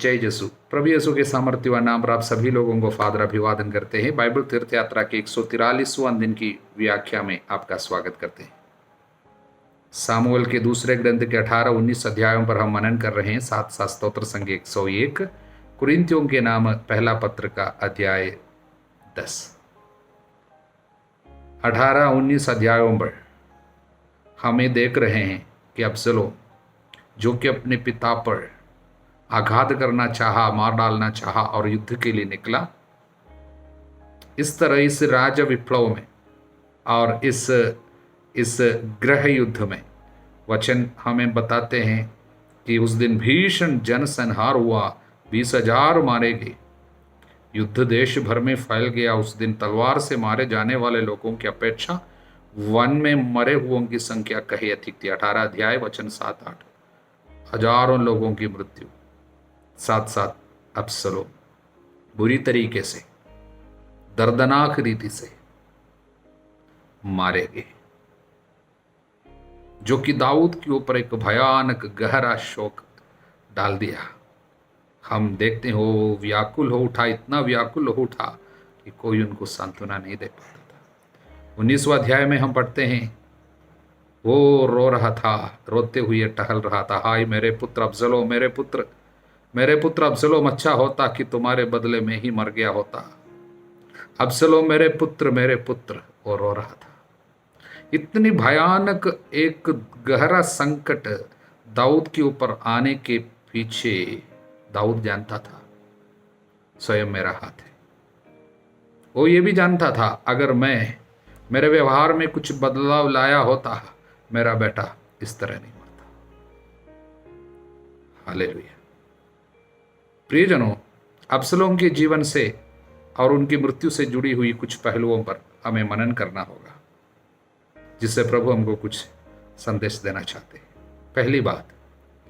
जय यीशु। प्रभु यीशु के सामर्थ्यवान नाम पर आप सभी लोगों को फादर अभिवादन करते हैं। बाइबल तीर्थ यात्रा के 143वां दिन की व्याख्या में आपका स्वागत करते हैं। सामुएल के दूसरे ग्रंथ के 18-19 अध्यायों पर हम मनन कर रहे हैं। साथ साथ स्तोत्र संग 101, कुरिन्थियों के नाम पहला पत्र का अध्याय 10। 18-19 अध्यायों पर हमें देख रहे हैं कि अब्सलोम जो कि अपने पिता पर आघात करना चाहा, मार डालना चाहा और युद्ध के लिए निकला। इस तरह इस राज विप्लव में और इस ग्रह युद्ध में वचन हमें बताते हैं कि उस दिन भीषण जनसंहार हुआ, 20,000 मारे गए, युद्ध देश भर में फैल गया। उस दिन तलवार से मारे जाने वाले लोगों की अपेक्षा वन में मरे हुओं की संख्या कहीं अधिक थी। 18 अध्याय वचन 7-8, हजारों लोगों की मृत्यु। साथ साथ अब्सलोम बुरी तरीके से, दर्दनाक रीति से मारे गए, जो कि दाऊद के ऊपर एक भयानक गहरा शोक डाल दिया। हम देखते हो व्याकुल हो उठा, इतना व्याकुल हो उठा कि कोई उनको सांत्वना नहीं दे पाता था। 19वां अध्याय में हम पढ़ते हैं, वो रो रहा था, रोते हुए टहल रहा था, हाय मेरे पुत्र अब्सलोम, मेरे पुत्र अब्सलोम, अच्छा होता कि तुम्हारे बदले में ही मर गया होता। अब्सलोम मेरे पुत्र, वो रो रहा था। इतनी भयानक एक गहरा संकट दाऊद के ऊपर आने के पीछे दाऊद जानता था स्वयं मेरा हाथ है। वो ये भी जानता था अगर मैं मेरे व्यवहार में कुछ बदलाव लाया होता, मेरा बेटा इस तरह नहीं मरता। हालेलुया। प्रियजनों, अब्सलोम के जीवन से और उनकी मृत्यु से जुड़ी हुई कुछ पहलुओं पर हमें मनन करना होगा, जिससे प्रभु हमको कुछ संदेश देना चाहते हैं। पहली बात,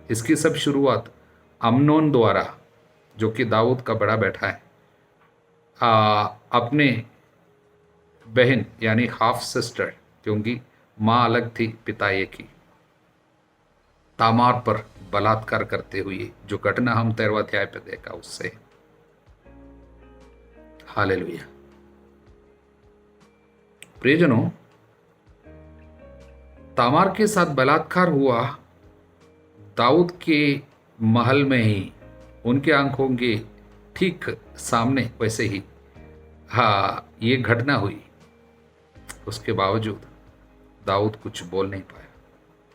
इसकी सब शुरुआत अम्नोन द्वारा, जो कि दाऊद का बड़ा बेटा है, अपने बहन यानी हाफ सिस्टर, क्योंकि माँ अलग थी पिता एक ही, तामार पर बलात्कार करते हुए, जो घटना हम 13वें अध्याय पे देखा उससे। हालेलुया। प्रियजनों, तामार के साथ बलात्कार हुआ दाऊद के महल में ही, उनके आंखों के ठीक सामने वैसे ही ये घटना हुई। उसके बावजूद दाऊद कुछ बोल नहीं पाया,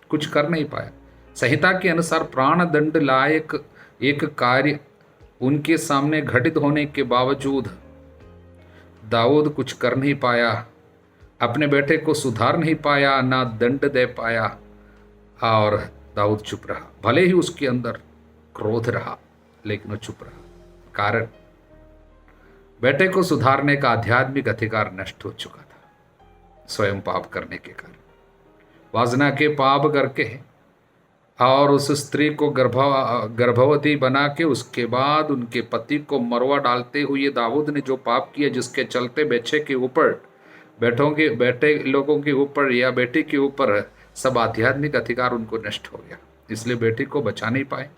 कुछ कर नहीं पाया। संहिता के अनुसार प्राण दंड लायक एक कार्य उनके सामने घटित होने के बावजूद दाऊद कुछ कर नहीं पाया, अपने बेटे को सुधार नहीं पाया, ना दंड दे पाया, और दाऊद चुप रहा। भले ही उसके अंदर क्रोध रहा, लेकिन वो चुप रहा। कारण, बेटे को सुधारने का आध्यात्मिक अधिकार नष्ट हो चुका था स्वयं पाप करने के कारण। वासना के पाप करके और उस स्त्री को गर्भवती बना के उसके बाद उनके पति को मरवा डालते हुए दाऊद ने जो पाप किया, जिसके चलते बच्चे के ऊपर, बेटे लोगों के ऊपर या बेटी के ऊपर सब आध्यात्मिक अधिकार उनको नष्ट हो गया। इसलिए बेटी को बचा नहीं पाए,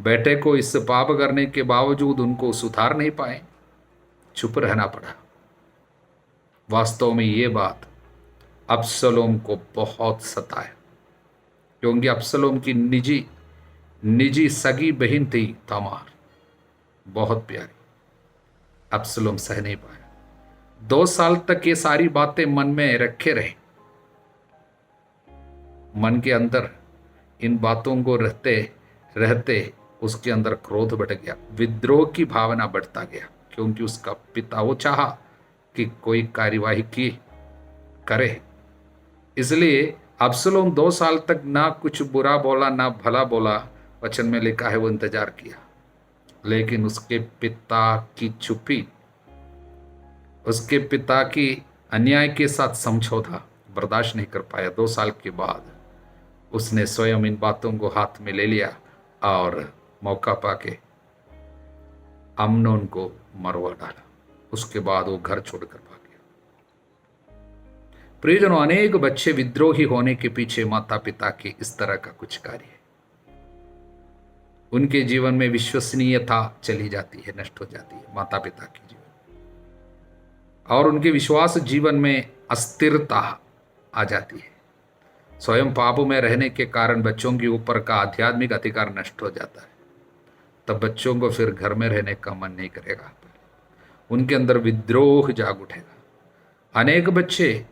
बेटे को इस पाप करने के बावजूद उनको सुधार नहीं पाए, चुप रहना पड़ा। वास्तव में ये बात अब्सलोम को बहुत सताया, क्योंकि अब्सलोम की निजी सगी बहन थी तामार, बहुत प्यारी। अब्सलोम सह नहीं पाया। 2 साल तक ये सारी बातें मन में रखे रहे, मन के अंदर इन बातों को रहते रहते उसके अंदर क्रोध बढ़ गया, विद्रोह की भावना बढ़ता गया, क्योंकि उसका पिता वो चाहा कि कोई कार्यवाही की करे। इसलिए अब्सलोम 2 साल तक ना कुछ बुरा बोला ना भला बोला, वचन में लिखा है वो इंतजार किया। लेकिन उसके पिता की चुप्पी, उसके पिता की अन्याय के साथ समझौता बर्दाश्त नहीं कर पाया। 2 साल के बाद उसने स्वयं इन बातों को हाथ में ले लिया और मौका पाके अम्नोन को मरवा डाला। उसके बाद वो घर छोड़कर भाग गया। प्रियजनों, अनेक बच्चे विद्रोही होने के पीछे माता पिता के इस तरह का कुछ कार्य है। उनके जीवन में विश्वसनीयता चली जाती है, नष्ट हो जाती है माता पिता के जीवन, और उनके विश्वास जीवन में अस्थिरता आ जाती है। स्वयं पाप में रहने के कारण बच्चों के ऊपर का आध्यात्मिक अधिकार नष्ट हो जाता है। तब बच्चों को फिर घर में रहने का मन नहीं करेगा, उनके अंदर विद्रोह जाग उठेगा। अनेक बच्चे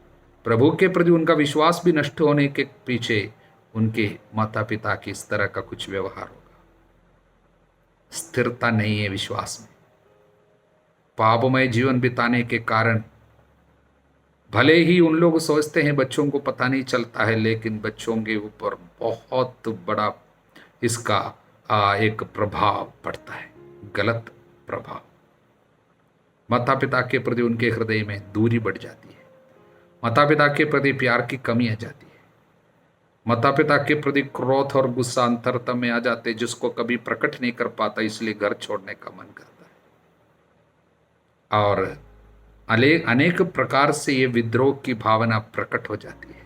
प्रभु के प्रति उनका विश्वास भी नष्ट होने के पीछे उनके माता पिता की इस तरह का कुछ व्यवहार होगा। स्थिरता नहीं है विश्वास में। पापमय जीवन बिताने के कारण भले ही उन लोग सोचते हैं बच्चों को पता नहीं चलता है, लेकिन बच्चों के ऊपर बहुत बड़ा इसका एक प्रभाव पड़ता है, गलत प्रभाव। माता पिता के प्रति उनके हृदय में दूरी बढ़ जाती है, माता पिता के प्रति प्यार की कमी आ जाती है, माता पिता के प्रति क्रोध और गुस्सा अंतरतम में आ जाते, जिसको कभी प्रकट नहीं कर पाता, इसलिए घर छोड़ने का मन करता है। और अनेक प्रकार से ये विद्रोह की भावना प्रकट हो जाती है।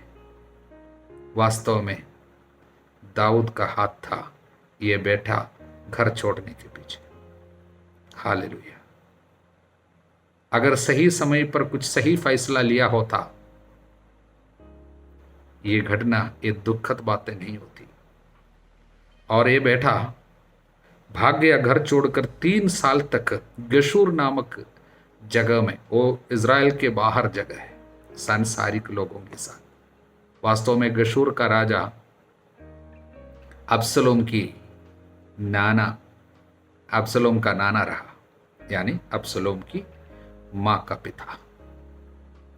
वास्तव में दाऊद का हाथ था ये बेटा घर छोड़ने के पीछे। हालेलुया। अगर सही समय पर कुछ सही फैसला लिया होता, ये घटना, ये दुखद बातें नहीं होती। और ये बेटा भाग गया घर छोड़कर 3 साल तक गशूर नामक जगह में, वो इज़राइल के बाहर जगह है, सांसारिक लोगों के साथ। वास्तव में गशूर का राजा अब्सलोम का नाना रहा, यानी अब्सलोम की माँ का पिता,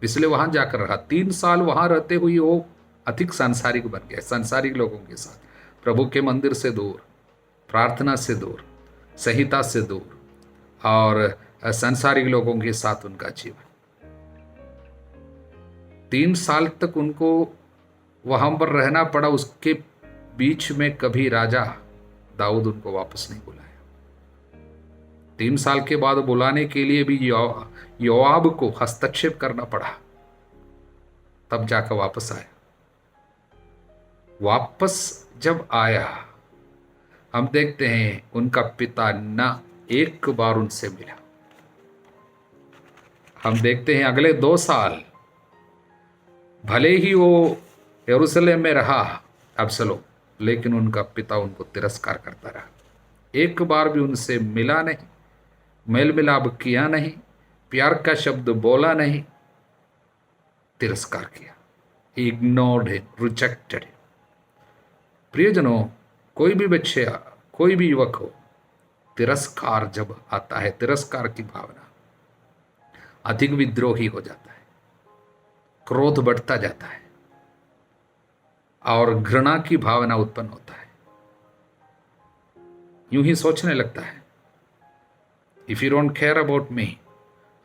इसलिए वहां जाकर रहा। 3 साल वहां रहते हुए वो अधिक सांसारिक बन गया, सांसारिक लोगों के साथ, प्रभु के मंदिर से दूर, प्रार्थना से दूर, संहिता से दूर, और सांसारिक लोगों के साथ उनका जीवन। 3 साल तक उनको वहां पर रहना पड़ा। उसके बीच में कभी राजा दाऊद उनको वापस नहीं बुलाया। 3 साल के बाद बुलाने के लिए भी योआब को हस्तक्षेप करना पड़ा, तब जाकर वापस आया। वापस जब आया, हम देखते हैं उनका पिता ना एक बार उनसे मिला। हम देखते हैं अगले 2 साल भले ही वो यरूशलेम में रहा अब्सलोम, लेकिन उनका पिता उनको तिरस्कार करता रहा। एक बार भी उनसे मिला नहीं, मेल मिलाप किया नहीं, प्यार का शब्द बोला नहीं, तिरस्कार किया, इग्नोर्ड हिम, रिजेक्टेड। प्रियजनों, कोई भी बच्चे, कोई भी युवक हो, तिरस्कार जब आता है, तिरस्कार की भावना, अधिक विद्रोही हो जाता है, क्रोध बढ़ता जाता है और घृणा की भावना उत्पन्न होता है। यूं ही सोचने लगता है, if you don't care about me,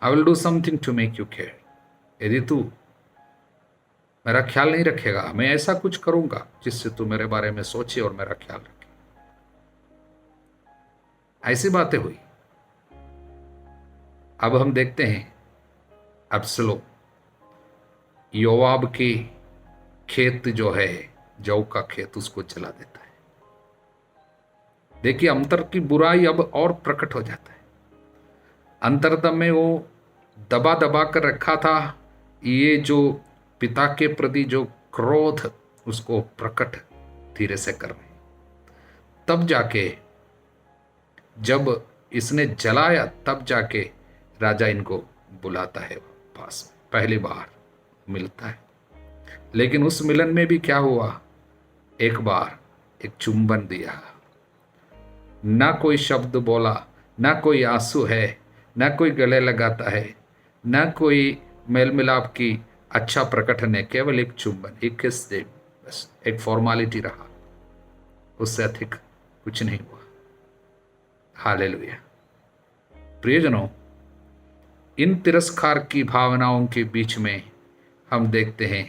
I will do something to make you care. यदि तू मेरा ख्याल नहीं रखेगा, मैं ऐसा कुछ करूंगा जिससे तू मेरे बारे में सोचे और मेरा ख्याल रखे। ऐसी बातें हुई। अब हम देखते हैं अब्सलोम योआब के खेत जो है, जौ का खेत, उसको जला देता है। देखिए, अंतर की बुराई अब और प्रकट हो जाता है। अंतरतम में वो दबा दबा कर रखा था, ये जो पिता के प्रति जो क्रोध, उसको प्रकट धीरे से कर रहे। तब जाके जब इसने जलाया, तब जाके राजा इनको बुलाता है पास, पहली बार मिलता है। लेकिन उस मिलन में भी क्या हुआ, एक बार एक चुंबन दिया, ना कोई शब्द बोला, ना कोई आंसू है, ना कोई गले लगाता है, ना कोई मेल मिलाप की अच्छा प्रकटन है, केवल एक चुंबन, एक किस दे, बस एक फॉर्मालिटी रहा, उससे अधिक कुछ नहीं हुआ। हालेलुया। प्रियजनों, इन तिरस्कार की भावनाओं के बीच में हम देखते हैं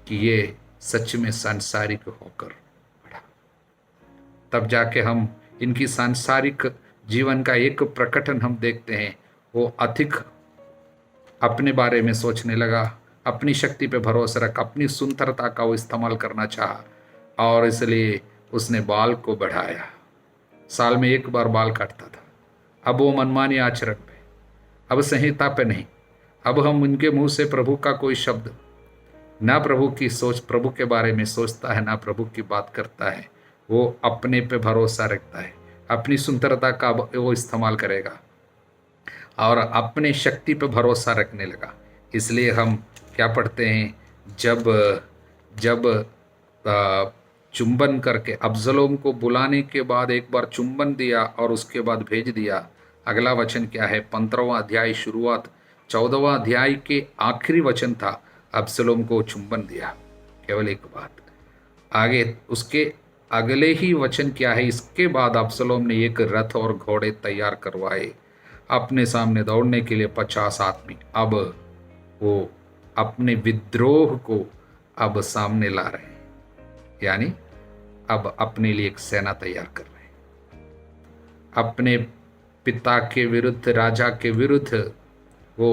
कि ये सच में सांसारिक होकर बढ़ा। तब जाके हम इनकी सांसारिक जीवन का एक प्रकटन हम देखते हैं, वो अधिक अपने बारे में सोचने लगा, अपनी शक्ति पे भरोसा रख, अपनी सुंदरता का वो इस्तेमाल करना चाहा, और इसलिए उसने बाल को बढ़ाया, साल में एक बार बाल काटता था। अब वो मनमानी आचरण पे, अब संहिता पे नहीं। अब हम उनके मुंह से प्रभु का कोई शब्द, ना प्रभु की सोच, प्रभु के बारे में सोचता है, ना प्रभु की बात करता है। वो अपने पे भरोसा रखता है, अपनी सुंदरता का वो इस्तेमाल करेगा और अपने शक्ति पे भरोसा रखने लगा। इसलिए हम क्या पढ़ते हैं, जब जब चुंबन करके अब्सलोम को बुलाने के बाद एक बार चुंबन दिया और उसके बाद भेज दिया। अगला वचन क्या है, 15वां अध्याय शुरुआत 14वां अध्याय के आखिरी वचन था, अब्सलोम को चुंबन दिया। केवल एक बात, आगे उसके अगले ही वचन क्या है, इसके बाद अब्सलोम ने एक रथ और घोड़े तैयार करवाए अपने सामने दौड़ने के लिए 50 आदमी। अब वो अपने विद्रोह को अब सामने ला रहे हैं, यानी अब अपने लिए एक सेना तैयार कर रहे हैं। अपने पिता के विरुद्ध, राजा के विरुद्ध वो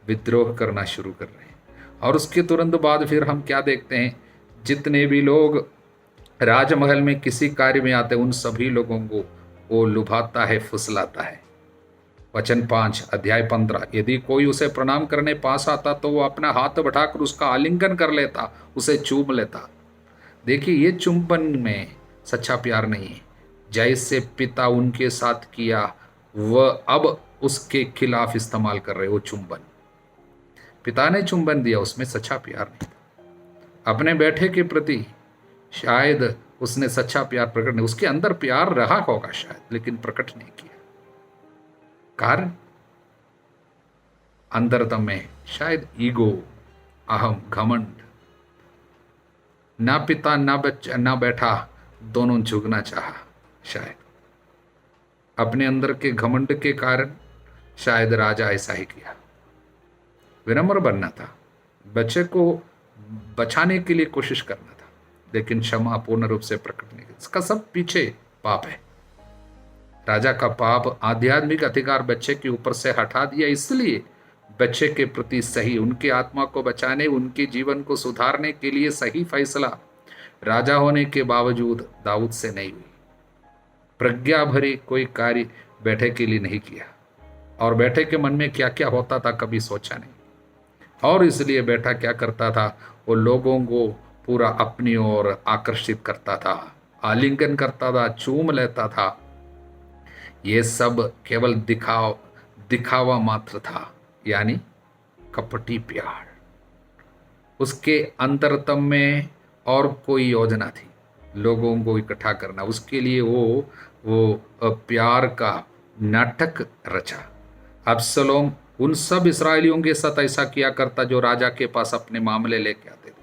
विद्रोह करना शुरू कर रहे हैं। और उसके तुरंत बाद फिर हम क्या देखते हैं, जितने भी लोग राजमहल में किसी कार्य में आते हैं उन सभी लोगों को वो लुभाता है, फुसलाता है। वचन 5 अध्याय 15, यदि कोई उसे प्रणाम करने पास आता तो वो अपना हाथ बढ़ाकर उसका आलिंगन कर लेता, उसे चूम लेता। देखिए, ये चुंबन में सच्चा प्यार नहीं है। जैसे पिता उनके साथ किया वह अब उसके खिलाफ इस्तेमाल कर रहे वो चुंबन। पिता ने चुंबन दिया, उसमें सच्चा प्यार नहीं था। अपने बेटे के प्रति शायद उसने सच्चा प्यार प्रकट नहीं, उसके अंदर प्यार रहा होगा शायद, लेकिन प्रकट नहीं किया। कारण अंतरतम में शायद ईगो, अहम, घमंड, ना पिता ना बच्चा ना बैठा दोनों झुकना चाहा। शायद अपने अंदर के घमंड के कारण शायद राजा ऐसा ही किया। विनम्र बनना था, बच्चे को बचाने के लिए कोशिश करना था, लेकिन क्षमा पूर्ण रूप से प्रकट नहीं की। इसका सब पीछे पाप है। राजा का पाप आध्यात्मिक अधिकार बच्चे के ऊपर से हटा दिया, इसलिए बच्चे के प्रति सही, उनकी आत्मा को बचाने, उनके जीवन को सुधारने के लिए सही फैसला राजा होने के बावजूद दाऊद से नहीं हुई। प्रज्ञा भरी कोई कार्य बेटे के लिए नहीं किया, और बेटे के मन में क्या क्या होता था कभी सोचा नहीं। और इसलिए बेटा क्या करता था, वो लोगों को पूरा अपनी ओर आकर्षित करता था, आलिंगन करता था, चूम लेता था। ये सब केवल दिखावा मात्र था, यानी कपटी प्यार। उसके अंतरतम में और कोई योजना थी, लोगों को इकट्ठा करना। उसके लिए वो प्यार का नाटक रचा। अब्सलोम उन सब इस्राएलियों के साथ ऐसा किया करता जो राजा के पास अपने मामले लेके आते थे,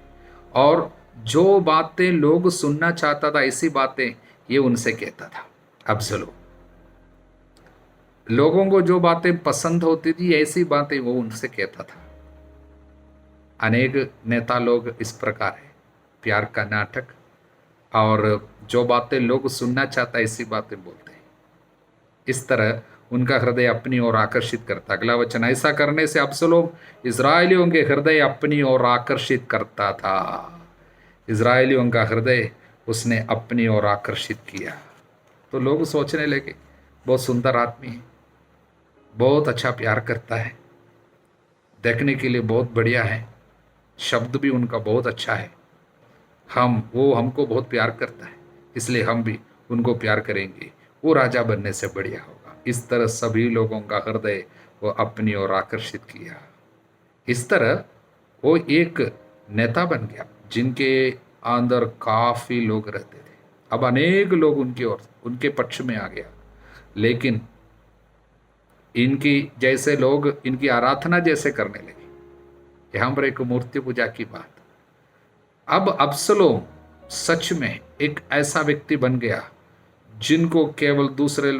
और जो बातें लोग सुनना चाहता था ऐसी बातें ये उनसे कहता था। अब्सलोम लोगों को जो बातें पसंद होती थी ऐसी बातें वो उनसे कहता था। अनेक नेता लोग इस प्रकार है, प्यार का नाटक, और जो बातें लोग सुनना चाहता ऐसी बातें बोलते हैं। इस तरह उनका हृदय अपनी ओर आकर्षित करता। अगला वचन, ऐसा करने से अब्सलोम इस्राएलियों के हृदय अपनी ओर आकर्षित करता था। इस्राएलियों का हृदय उसने अपनी ओर आकर्षित किया। तो लोग सोचने लगे बहुत सुंदर आदमी है, बहुत अच्छा प्यार करता है, देखने के लिए बहुत बढ़िया है, शब्द भी उनका बहुत अच्छा है, वो हमको बहुत प्यार करता है, इसलिए हम भी उनको प्यार करेंगे, वो राजा बनने से बढ़िया होगा। इस तरह सभी लोगों का हृदय वो अपनी ओर आकर्षित किया। इस तरह वो एक नेता बन गया जिनके अंदर काफी लोग रहते थे। अब अनेक लोग उनके पक्ष में आ गया, लेकिन इनकी जैसे लोग इनकी आराधना जैसे करने लगे। यहाँ पर एक मूर्ति पूजा की बात। अब अब्सलोम सच में एक ऐसा व्यक्ति बन गया जिनको केवल दूसरे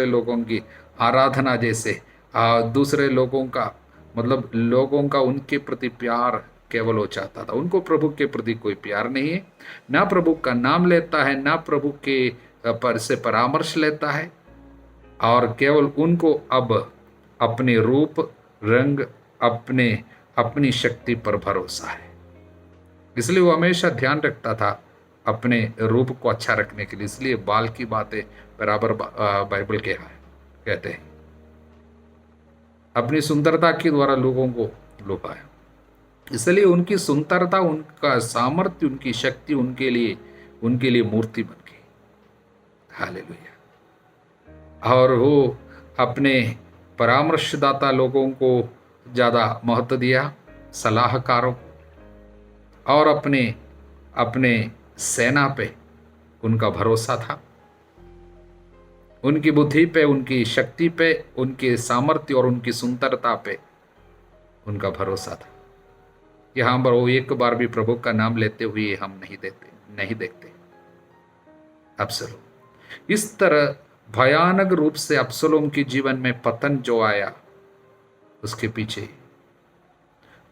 लोगों की आराधना जैसे, दूसरे लोगों का मतलब लोगों का उनके प्रति प्यार केवल हो चाहता था। उनको प्रभु के प्रति कोई प्यार नहीं है, ना प्रभु का नाम लेता है, ना प्रभु के पर से परामर्श लेता है, और केवल उनको अब अपने रूप, रंग, अपनी शक्ति पर भरोसा है। इसलिए वो हमेशा ध्यान रखता था अपने रूप को अच्छा रखने के लिए, इसलिए बाल की बातें बराबर बाइबल कहते हैं। अपनी सुंदरता के द्वारा लोगों को लुभाया, इसलिए उनकी सुंदरता, उनका सामर्थ्य, उनकी शक्ति उनके लिए मूर्ति बन गई। हालेलुया। और वो अपने परामर्शदाता लोगों को ज़्यादा महत्व दिया, सलाहकारों को, और अपने सेना पे उनका भरोसा था, उनकी बुद्धि पे, उनकी शक्ति पे, उनके सामर्थ्य और उनकी सुंदरता पे उनका भरोसा था। यहाँ पर वो एक बार भी प्रभु का नाम लेते हुए हम नहीं देखते। अब्सलोम, इस तरह भयानक रूप से अब्सलोम के जीवन में पतन जो आया, उसके पीछे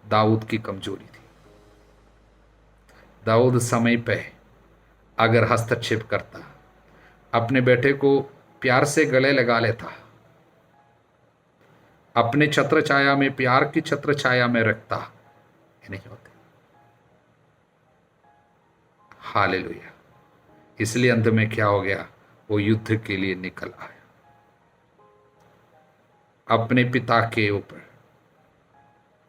दाऊद की कमजोरी थी। दाऊद समय पे अगर हस्तक्षेप करता, अपने बेटे को प्यार से गले लगा लेता, अपने छत्र छाया में, प्यार की छत्र छाया में रखता, ये नहीं होते। हालेलुया। इसलिए अंत में क्या हो गया, वो युद्ध के लिए निकल आया, अपने पिता के ऊपर,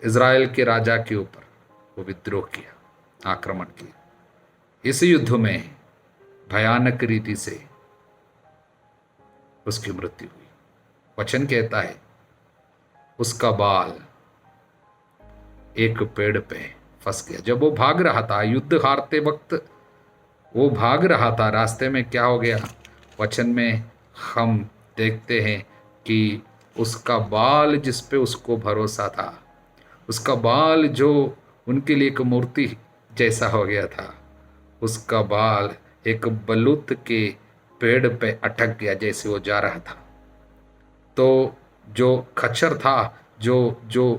इज़राइल के राजा के ऊपर वो विद्रोह किया, आक्रमण किया। इस युद्ध में भयानक रीति से उसकी मृत्यु हुई। वचन कहता है उसका बाल एक पेड़ पे फंस गया। जब वो भाग रहा था, युद्ध हारते वक्त वो भाग रहा था, रास्ते में क्या हो गया, वचन में हम देखते हैं कि उसका बाल, जिस पे उसको भरोसा था, उसका बाल जो उनके लिए एक मूर्ति जैसा हो गया था, उसका बाल एक बलूत के पेड़ पे अटक गया जैसे वो जा रहा था। तो जो खच्चर था, जो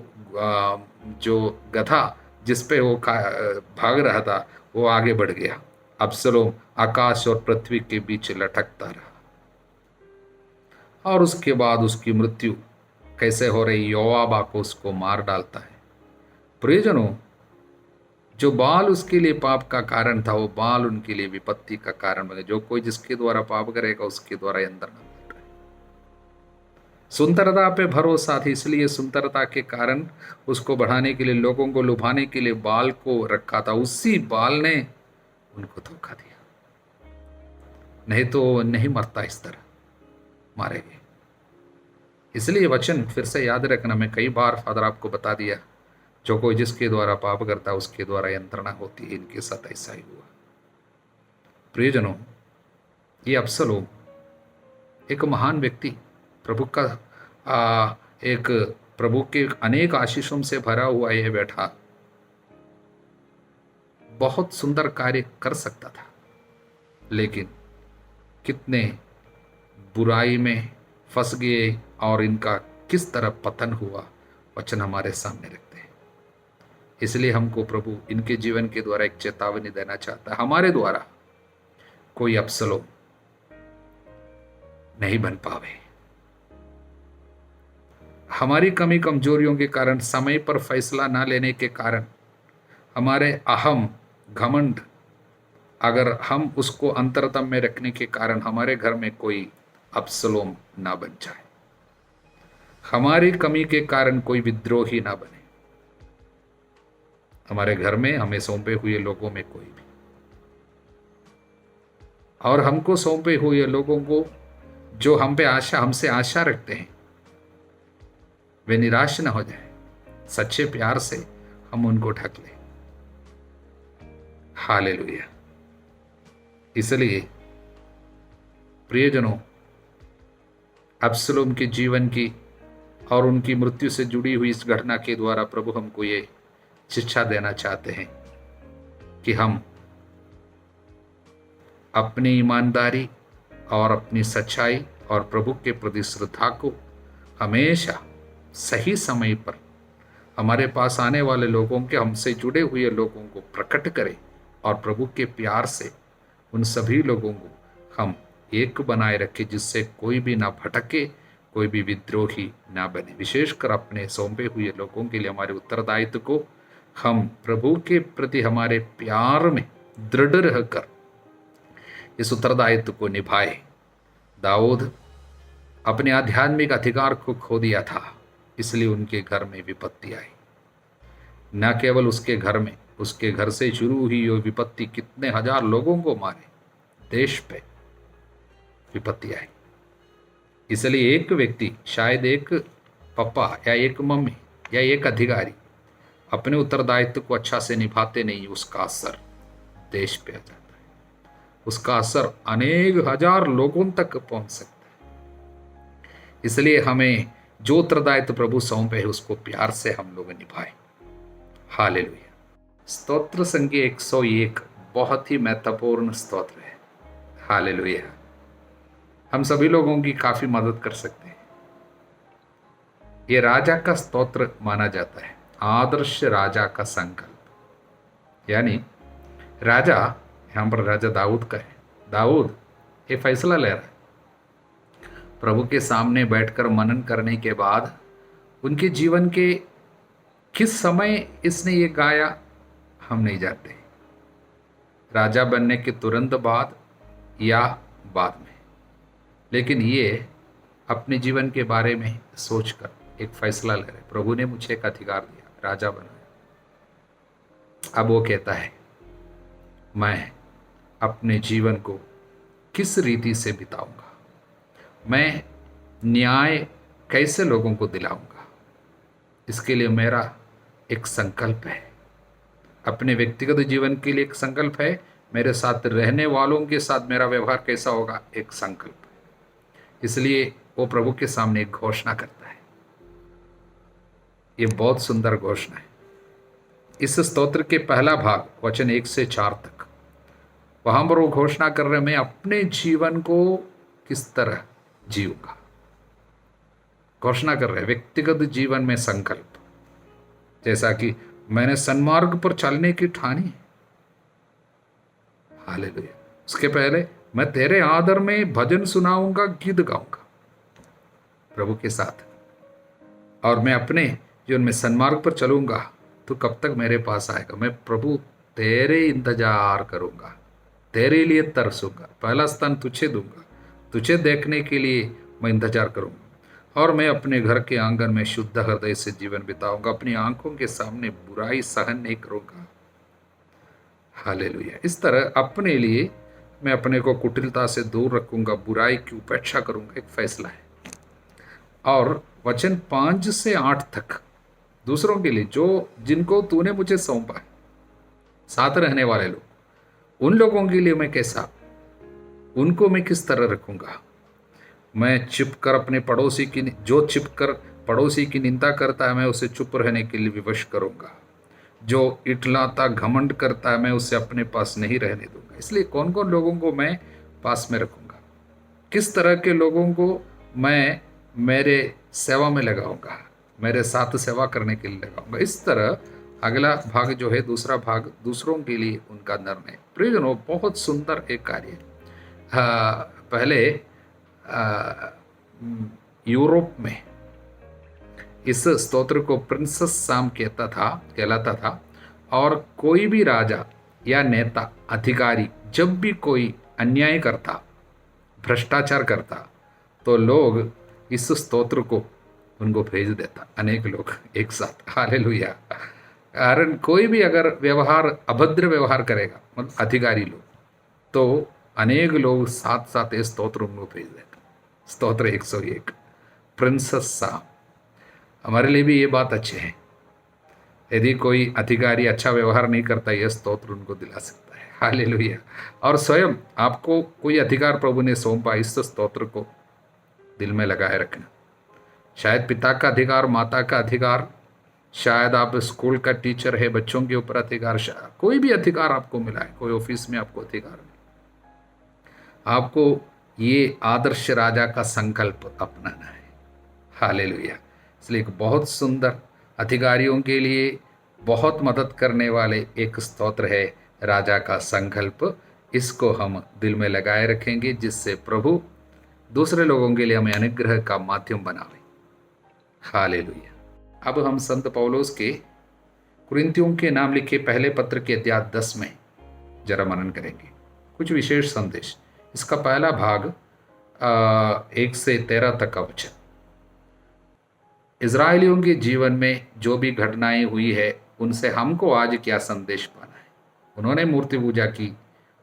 गधा जिस पे वो भाग रहा था, वो आगे बढ़ गया। अब्सलोम आकाश और पृथ्वी के बीच लटकता रहा। और उसके बाद उसकी मृत्यु कैसे हो रही, योआब आको उसको मार डालता है। प्रियजनों, जो बाल उसके लिए पाप का कारण था, वो बाल उनके लिए विपत्ति का कारण बने। जो कोई जिसके द्वारा पाप करेगा, उसके द्वारा अंदर न बढ़े। सुंदरता पे भरोसा थी, इसलिए सुंदरता के कारण उसको बढ़ाने के लिए, लोगों को लुभाने के लिए बाल को रखा था। उसी बाल ने उनको धोखा दिया, नहीं तो नहीं मरता, इस तरह मारेंगे। इसलिए वचन फिर से याद रखना, मैं कई बार फादर आपको बता दिया, जो कोई जिसके द्वारा पाप करता है उसके द्वारा यंत्रणा होती है। इनके साथ ऐसा ही हुआ। प्रियजनों, ये अब्सलोम एक महान व्यक्ति, प्रभु का एक प्रभु के अनेक आशीषों से भरा हुआ ये बैठा बहुत सुंदर कार्य कर सकता था, लेकिन कितने बुराई में फंस गए और इनका किस तरह पतन हुआ, वचन हमारे सामने रखते हैं। इसलिए हमको प्रभु इनके जीवन के द्वारा एक चेतावनी देना चाहता है, हमारे द्वारा कोई अब्सलोम नहीं बन पावे। हमारी कमी कमजोरियों के कारण, समय पर फैसला ना लेने के कारण, हमारे अहम घमंड, अगर हम उसको अंतरतम में रखने के कारण हमारे घर में कोई अब्सलोम ना बन जाए, हमारी कमी के कारण कोई विद्रोही ना बने, हमारे घर में हमें सौंपे हुए लोगों में कोई भी, और हमको सौंपे हुए लोगों को जो हमसे आशा रखते हैं, वे निराश न हो जाए। सच्चे प्यार से हम उनको ढक लें। हालेलुया। इसलिए प्रियजनों, अब्सलोम के जीवन की और उनकी मृत्यु से जुड़ी हुई इस घटना के द्वारा प्रभु हमको ये शिक्षा देना चाहते हैं कि हम अपनी ईमानदारी और अपनी सच्चाई और प्रभु के प्रति श्रद्धा को हमेशा सही समय पर हमारे पास आने वाले लोगों के, हमसे जुड़े हुए लोगों को प्रकट करें, और प्रभु के प्यार से उन सभी लोगों को हम एक बनाए रखें, जिससे कोई भी ना भटके, कोई भी विद्रोही ना बने। विशेषकर अपने सौंपे हुए लोगों के लिए हमारे उत्तरदायित्व को हम प्रभु के प्रति हमारे प्यार में दृढ़ रहकर इस उत्तरदायित्व को निभाए। दाऊद अपने आध्यात्मिक अधिकार को खो दिया था, इसलिए उनके घर में विपत्ति आई। न केवल उसके घर में, उसके घर से शुरू हुई वो विपत्ति कितने हजार लोगों को मारे, देश पे विपत्ति आई। इसलिए एक व्यक्ति, शायद एक पापा या एक मम्मी या एक अधिकारी अपने उत्तरदायित्व को अच्छा से निभाते नहीं, उसका असर देश पे आ जाता है, उसका असर अनेक हजार लोगों तक पहुंच सकता है। इसलिए हमें जो उत्तरदायित्व प्रभु सौंपे है उसको प्यार से हम लोग निभाएं। हालेलुया। स्तोत्र संख्या 101 बहुत ही महत्वपूर्ण स्तोत्र है। हालेलुया। हम सभी लोगों की काफी मदद कर सकते हैं। ये राजा का स्तोत्र माना जाता है, आदर्श राजा का संकल्प। यानी राजा, यहां पर राजा दाऊद का है। दाऊद ये फैसला ले रहा है, प्रभु के सामने बैठकर मनन करने के बाद उनके जीवन के किस समय इसने ये गाया हम नहीं जानते, राजा बनने के तुरंत बाद या बाद में, लेकिन ये अपने जीवन के बारे में सोचकर एक फैसला ले रहे, प्रभु ने मुझे एक अधिकार दिया, राजा बनाया। अब वो कहता है मैं अपने जीवन को किस रीति से बिताऊंगा, मैं न्याय कैसे लोगों को दिलाऊंगा, इसके लिए मेरा एक संकल्प है। अपने व्यक्तिगत जीवन के लिए एक संकल्प है, मेरे साथ रहने वालों के साथ मेरा व्यवहार कैसा होगा, एक संकल्प है। इसलिए वो प्रभु के सामने एक घोषणा करता है। ये बहुत सुंदर घोषणा है। इस स्तोत्र के पहला भाग वचन 1 से 4 तक, वहां पर वो घोषणा कर रहे, मैं अपने जीवन को किस तरह जीऊंगा। घोषणा कर रहे व्यक्तिगत जीवन में संकल्प, जैसा कि मैंने सन्मार्ग पर चलने की ठानी। हालेलुया। उसके पहले मैं तेरे आदर में भजन सुनाऊंगा, गीत गाऊंगा प्रभु के साथ, और मैं अपने जीवन में सन्मार्ग पर चलूंगा। तो कब तक मेरे पास आएगा, मैं प्रभु तेरे इंतजार करूंगा, तेरे लिए तरसूंगा, पहला स्थान तुझे दूंगा, तुझे देखने के लिए मैं इंतजार करूंगा, और मैं अपने घर के आंगन में शुद्ध हृदय से जीवन बिताऊंगा, अपनी आंखों के सामने बुराई सहन नहीं करूंगा। हालेलुया। इस तरह अपने लिए मैं अपने को कुटिलता से दूर रखूंगा, बुराई की उपेक्षा करूंगा, एक फैसला है। और वचन 5 से 8 तक दूसरों के लिए, जो जिनको तूने मुझे सौंपा है, साथ रहने वाले लोग, उन लोगों के लिए मैं कैसा, उनको मैं किस तरह रखूंगा। मैं छिपकर अपने पड़ोसी की, जो छिपकर पड़ोसी की निंदा करता है मैं उसे चुप रहने के लिए विवश करूंगा, जो इटलाता घमंड करता है मैं उसे अपने पास नहीं रहने दूंगा। इसलिए कौन कौन लोगों को मैं पास में रखूंगा, किस तरह के लोगों को मैं मेरे सेवा में लगाऊंगा, मेरे साथ सेवा करने के लिए लगाऊंगा। इस तरह अगला भाग जो है, दूसरा भाग, दूसरों के लिए उनका निर्णय। प्रियजनों, बहुत सुंदर एक कार्य। पहले यूरोप में इस स्तोत्र को प्रिंसेस साम कहलाता था, और कोई भी राजा या नेता, अधिकारी जब भी कोई अन्याय करता, भ्रष्टाचार करता, तो लोग इस स्तोत्र को उनको भेज देता, अनेक लोग एक साथ। हालेलुया। कारण कोई भी अगर व्यवहार, अभद्र व्यवहार करेगा, मतलब अधिकारी लोग, तो अनेक लोग साथ साथ ये स्तोत्र उनको भेज देते। स्तोत्र 101 प्रिंसेस साम। हमारे लिए भी ये बात अच्छी है, यदि कोई अधिकारी अच्छा व्यवहार नहीं करता, यह स्तोत्र उनको दिला सकता है। हालेलुया। और स्वयं आपको कोई अधिकार प्रभु ने सौंपा, इस स्तोत्र को दिल में लगाए रखना। शायद पिता का अधिकार, माता का अधिकार, शायद आप स्कूल का टीचर है, बच्चों के ऊपर अधिकार, कोई भी अधिकार आपको मिला है, कोई ऑफिस में आपको अधिकार नहीं, आपको ये आदर्श राजा का संकल्प अपनाना है। हालेलुया। इसलिए एक बहुत सुंदर, अधिकारियों के लिए बहुत मदद करने वाले एक स्तोत्र है, राजा का संकल्प। इसको हम दिल में लगाए रखेंगे, जिससे प्रभु दूसरे लोगों के लिए हमें अनुग्रह का माध्यम बनावे। हालेलुया। अब हम संत पौलुस के कुरिन्थियों के नाम लिखे पहले पत्र के अध्याय 10 में जरा मनन करेंगे। कुछ विशेष संदेश इसका पहला भाग 1 से 13 तक का वचन। इजरायलियों के जीवन में जो भी घटनाएं हुई है उनसे हमको आज क्या संदेश पाना है। उन्होंने मूर्ति पूजा की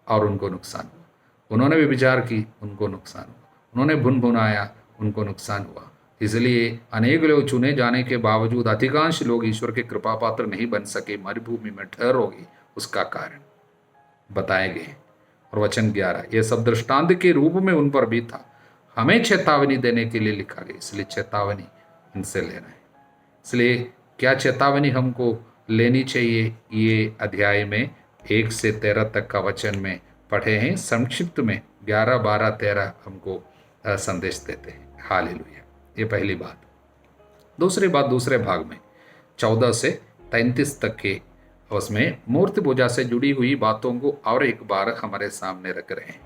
और उनको नुकसान हुआ, उन्होंने व्यभिचार की, उनको नुकसान हुआ, उन्होंने भुनभुनाया, उनको नुकसान हुआ। इसलिए अनेक लोग चुने जाने के बावजूद अधिकांश लोग ईश्वर के कृपा पात्र नहीं बन सके, मरुभूमि में ठहर हो गई। उसका कारण बताए गए। और वचन 11, यह सब दृष्टांत के रूप में उन पर भी था, हमें चेतावनी देने के लिए लिखा गया। इसलिए चेतावनी इनसे लेना है। इसलिए क्या चेतावनी हमको लेनी चाहिए, ये अध्याय में 1 से 13 तक का वचन में पढ़े हैं। संक्षिप्त में 11, 12, 13 हमको संदेश देते हैं। हालेलुया। ये पहली बात। दूसरी बात, दूसरे भाग में 14 से 33 तक के उसमें मूर्ति पूजा से जुड़ी हुई बातों को और एक बार हमारे सामने रख रहे हैं।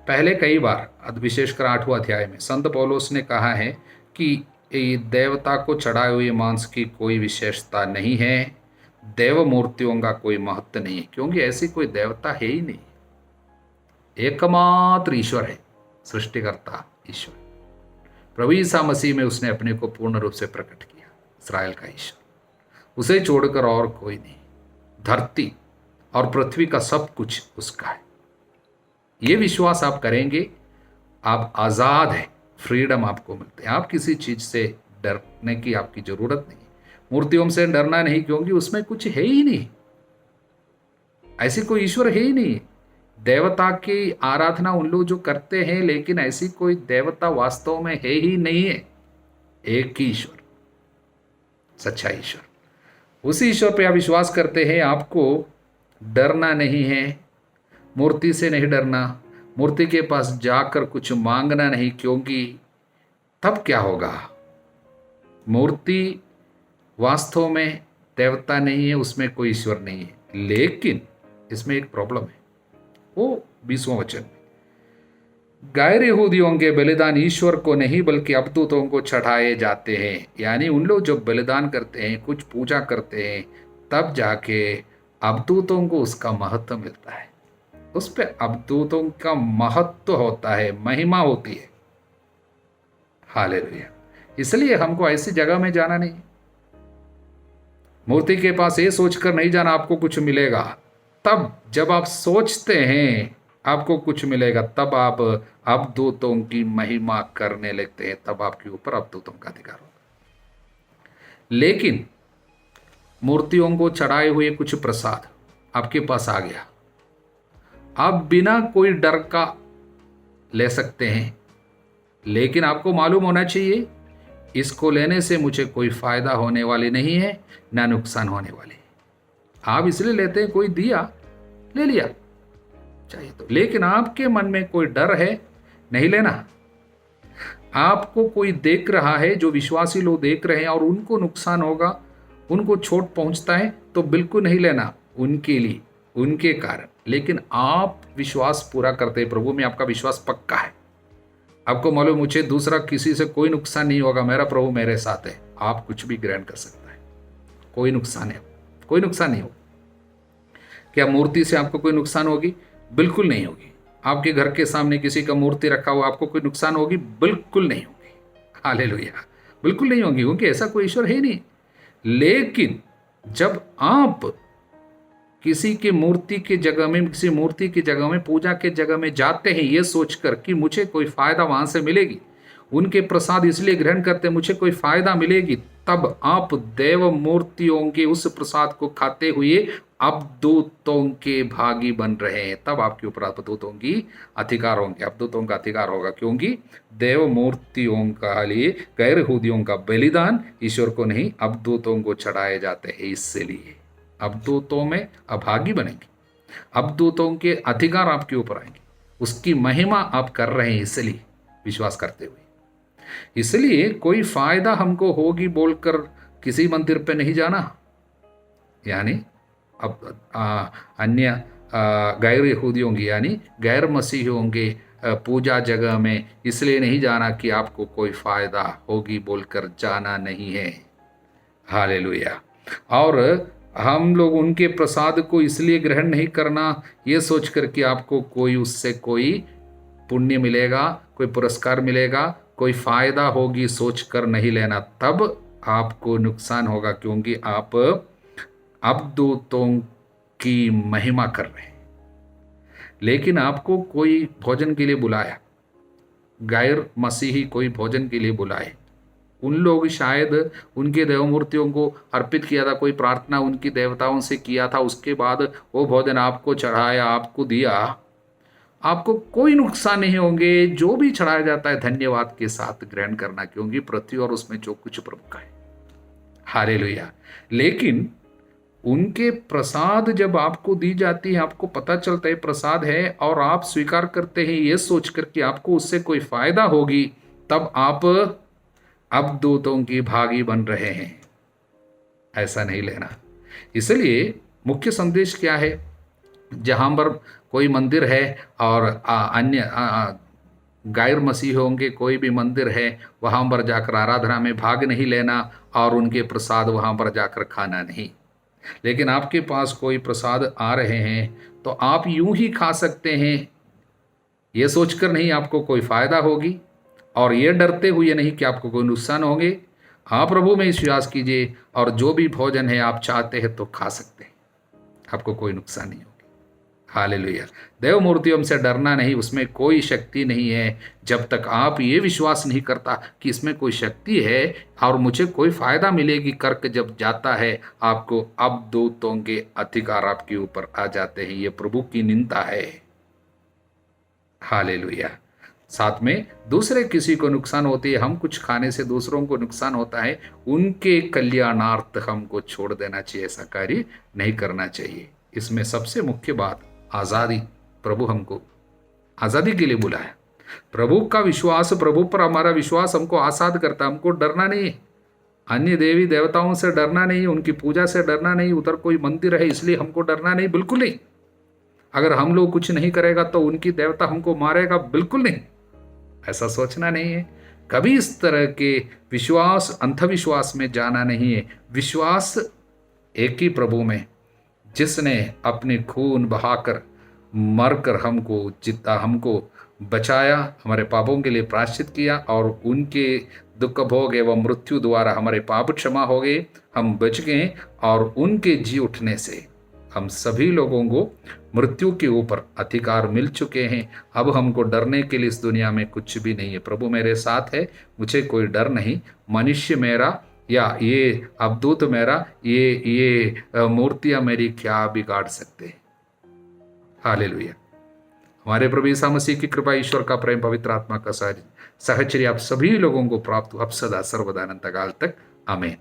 पहले कई बार, विशेषकर 8वां अध्याय में संत पौलुस ने कहा है कि देवता को चढ़ाए हुए मांस की कोई विशेषता नहीं है, देव मूर्तियों का कोई महत्व नहीं है, क्योंकि ऐसी कोई देवता है ही नहीं। एकमात्र ईश्वर है, सृष्टिकर्ता ईश्वर। प्रभु ईसा मसीह में उसने अपने को पूर्ण रूप से प्रकट किया, इस्राएल का ईश्वर, उसे छोड़कर और कोई नहीं। धरती और पृथ्वी का सब कुछ उसका है। ये विश्वास आप करेंगे, आप आज़ाद हैं, फ्रीडम आपको मिलते हैं। आप किसी चीज से डरने की आपकी जरूरत नहीं। मूर्तियों से डरना नहीं, क्योंकि उसमें कुछ है ही नहीं, ऐसी कोई ईश्वर है ही नहीं। देवता की आराधना उन लोग जो करते हैं, लेकिन ऐसी कोई देवता वास्तव में है ही नहीं है। एक ही ईश्वर, सच्चा ईश्वर। उसी ईश्वर पे आप विश्वास करते हैं, आपको डरना नहीं है, मूर्ति से नहीं डरना, मूर्ति के पास जाकर कुछ मांगना नहीं, क्योंकि तब क्या होगा, मूर्ति वास्तव में देवता नहीं है, उसमें कोई ईश्वर नहीं है। लेकिन इसमें एक प्रॉब्लम है, वो 20वां वचन में, गैर यहूदियों के बलिदान ईश्वर को नहीं बल्कि अबदूतों को चढ़ाए जाते हैं। यानी उन लोग जो बलिदान करते हैं, कुछ पूजा करते हैं, तब जाके अबदूतों को उसका महत्व मिलता है। उस पर अबदूतों का महत्व होता है, महिमा होती है। हालेलुया। इसलिए हमको ऐसी जगह में जाना नहीं, मूर्ति के पास ये सोचकर नहीं जाना आपको कुछ मिलेगा। तब जब आप सोचते हैं आपको कुछ मिलेगा, तब आप अबदूतों की महिमा करने लगते हैं, तब आपके ऊपर अबदूतों का अधिकार होगा। लेकिन मूर्तियों को चढ़ाए हुए कुछ प्रसाद आपके पास आ गया, आप बिना कोई डर का ले सकते हैं। लेकिन आपको मालूम होना चाहिए, इसको लेने से मुझे कोई फायदा होने वाली नहीं है, ना नुकसान होने वाली। आप इसलिए लेते हैं, कोई दिया ले लिया चाहिए तो, लेकिन आपके मन में कोई डर है, नहीं लेना। आपको कोई देख रहा है, जो विश्वासी लोग देख रहे हैं और उनको नुकसान होगा, उनको चोट पहुंचता है, तो बिल्कुल नहीं लेना उनके लिए, उनके कारण। लेकिन आप विश्वास पूरा करते हैं, प्रभु में आपका विश्वास पक्का है, आपको मालूम मुझे दूसरा किसी से कोई नुकसान नहीं होगा, मेरा प्रभु मेरे साथ है, आप कुछ भी ग्रहण कर सकता है, कोई नुकसान है, कोई नुकसान नहीं होगा। क्या मूर्ति से आपको कोई नुकसान होगी? बिल्कुल नहीं होगी। आपके घर के सामने किसी का मूर्ति रखा हुआ, आपको कोई नुकसान होगी? बिल्कुल नहीं होगी। हालेलुया, बिल्कुल नहीं होगी, क्योंकि ऐसा कोई ईश्वर है ही नहीं। लेकिन जब आप किसी की मूर्ति की जगह में, किसी मूर्ति की जगह में, पूजा के जगह में जाते हैं, ये सोचकर कि मुझे कोई फायदा वहां से मिलेगी, उनके प्रसाद इसलिए ग्रहण करते हैं मुझे कोई फायदा मिलेगी, तब आप देव मूर्तियों के उस प्रसाद को खाते हुए अबदूतों के भागी बन रहे हैं। तब आपके ऊपर अबदूतों की अधिकार होंगे, अबदूतों का अधिकार होगा, क्योंकि देव मूर्तियों का लिए गैर यहूदियों का बलिदान ईश्वर को नहीं, अबदूतों को चढ़ाए जाते हैं। इसलिए अबदूतों में अभागी बनेंगे, अबदूतों के अधिकार आपके ऊपर आएंगे, उसकी महिमा आप कर रहे हैं, इसलिए विश्वास करते हुए। इसलिए कोई फायदा हमको होगी बोलकर किसी मंदिर पे नहीं जाना, यानी अब अन्य गैर यहूदियों की, यानी गैर मसीहियों के पूजा जगह में इसलिए नहीं जाना कि आपको कोई फायदा होगी बोलकर जाना नहीं है। हालेलुया। और हम लोग उनके प्रसाद को इसलिए ग्रहण नहीं करना ये सोचकर कि आपको कोई उससे कोई पुण्य मिलेगा, कोई पुरस्कार मिलेगा, कोई फायदा होगी सोच कर नहीं लेना, तब आपको नुकसान होगा, क्योंकि आप अवधूतों की महिमा कर रहे हैं। लेकिन आपको कोई भोजन के लिए बुलाया, गैर मसीही कोई भोजन के लिए बुलाए, उन लोग शायद उनके देव मूर्तियों को अर्पित किया था, कोई प्रार्थना उनकी देवताओं से किया था, उसके बाद वो भोजन आपको चढ़ाया, आपको दिया, आपको कोई नुकसान नहीं होंगे। जो भी चढ़ाया जाता है धन्यवाद के साथ ग्रहण करना, क्योंकि पृथ्वी और उसमें जो कुछ प्रभु का है। हालेलुया। लेकिन उनके प्रसाद जब आपको दी जाती है, आपको पता चलता है प्रसाद है और आप स्वीकार करते हैं ये सोचकर कि आपको उससे कोई फायदा होगी, तब आप अवधूतों की भागी बन रहे हैं। ऐसा नहीं लेना। इसलिए मुख्य संदेश क्या है? जहां पर कोई मंदिर है और अन्य गैर मसीह होंगे कोई भी मंदिर है, वहां पर जाकर आराधना में भाग नहीं लेना और उनके प्रसाद वहां पर जाकर खाना नहीं। लेकिन आपके पास कोई प्रसाद आ रहे हैं तो आप यूं ही खा सकते हैं, ये सोचकर नहीं आपको कोई फायदा होगी और ये डरते हुए नहीं कि आपको कोई नुकसान होंगे। हाँ, प्रभु में विश्वास कीजिए और जो भी भोजन है आप चाहते हैं तो खा सकते हैं, आपको कोई नुकसान नहीं होगी। हालेलुया। देव मूर्तियों से डरना नहीं, उसमें कोई शक्ति नहीं है। जब तक आप ये विश्वास नहीं करता कि इसमें कोई शक्ति है और मुझे कोई फायदा मिलेगी करके जब जाता है, आपको अवधूतों के अधिकार आपके ऊपर आ जाते हैं। ये प्रभु की निंदा है। हालेलुया। साथ में दूसरे किसी को नुकसान होती है, हम कुछ खाने से दूसरों को नुकसान होता है, उनके कल्याणार्थ हमको छोड़ देना चाहिए, ऐसा कार्य नहीं करना चाहिए। इसमें सबसे मुख्य बात आज़ादी। प्रभु हमको आज़ादी के लिए बुलाया। प्रभु का विश्वास, प्रभु पर हमारा विश्वास हमको आज़ाद करता, हमको डरना नहीं, अन्य देवी देवताओं से डरना नहीं, उनकी पूजा से डरना नहीं, उधर कोई मंदिर है इसलिए हमको डरना नहीं, बिल्कुल नहीं। अगर हम लोग कुछ नहीं करेगा तो उनकी देवता हमको मारेगा, बिल्कुल नहीं, ऐसा सोचना नहीं है। कभी इस तरह के विश्वास अंधविश्वास में जाना नहीं है। विश्वास एक ही प्रभु में, जिसने अपने खून बहाकर मरकर हमको जितना हमको बचाया, हमारे पापों के लिए प्रायश्चित किया और उनके दुख भोग एवं मृत्यु द्वारा हमारे पाप क्षमा हो गए, हम बच गए और उनके जी उठने से हम सभी लोगों को मृत्यु के ऊपर अधिकार मिल चुके हैं। अब हमको डरने के लिए इस दुनिया में कुछ भी नहीं है। प्रभु मेरे साथ है, मुझे कोई डर नहीं। मनुष्य मेरा या ये अवधूत मेरा, ये मूर्तियां मेरी क्या बिगाड़ सकते हैं। हालेलुया। हमारे प्रभु यीशु मसीह की कृपा, ईश्वर का प्रेम, पवित्र आत्मा का सहचर्य आप सभी लोगों को प्राप्त हो अब सदा सर्वदा अनंत काल तक। आमीन।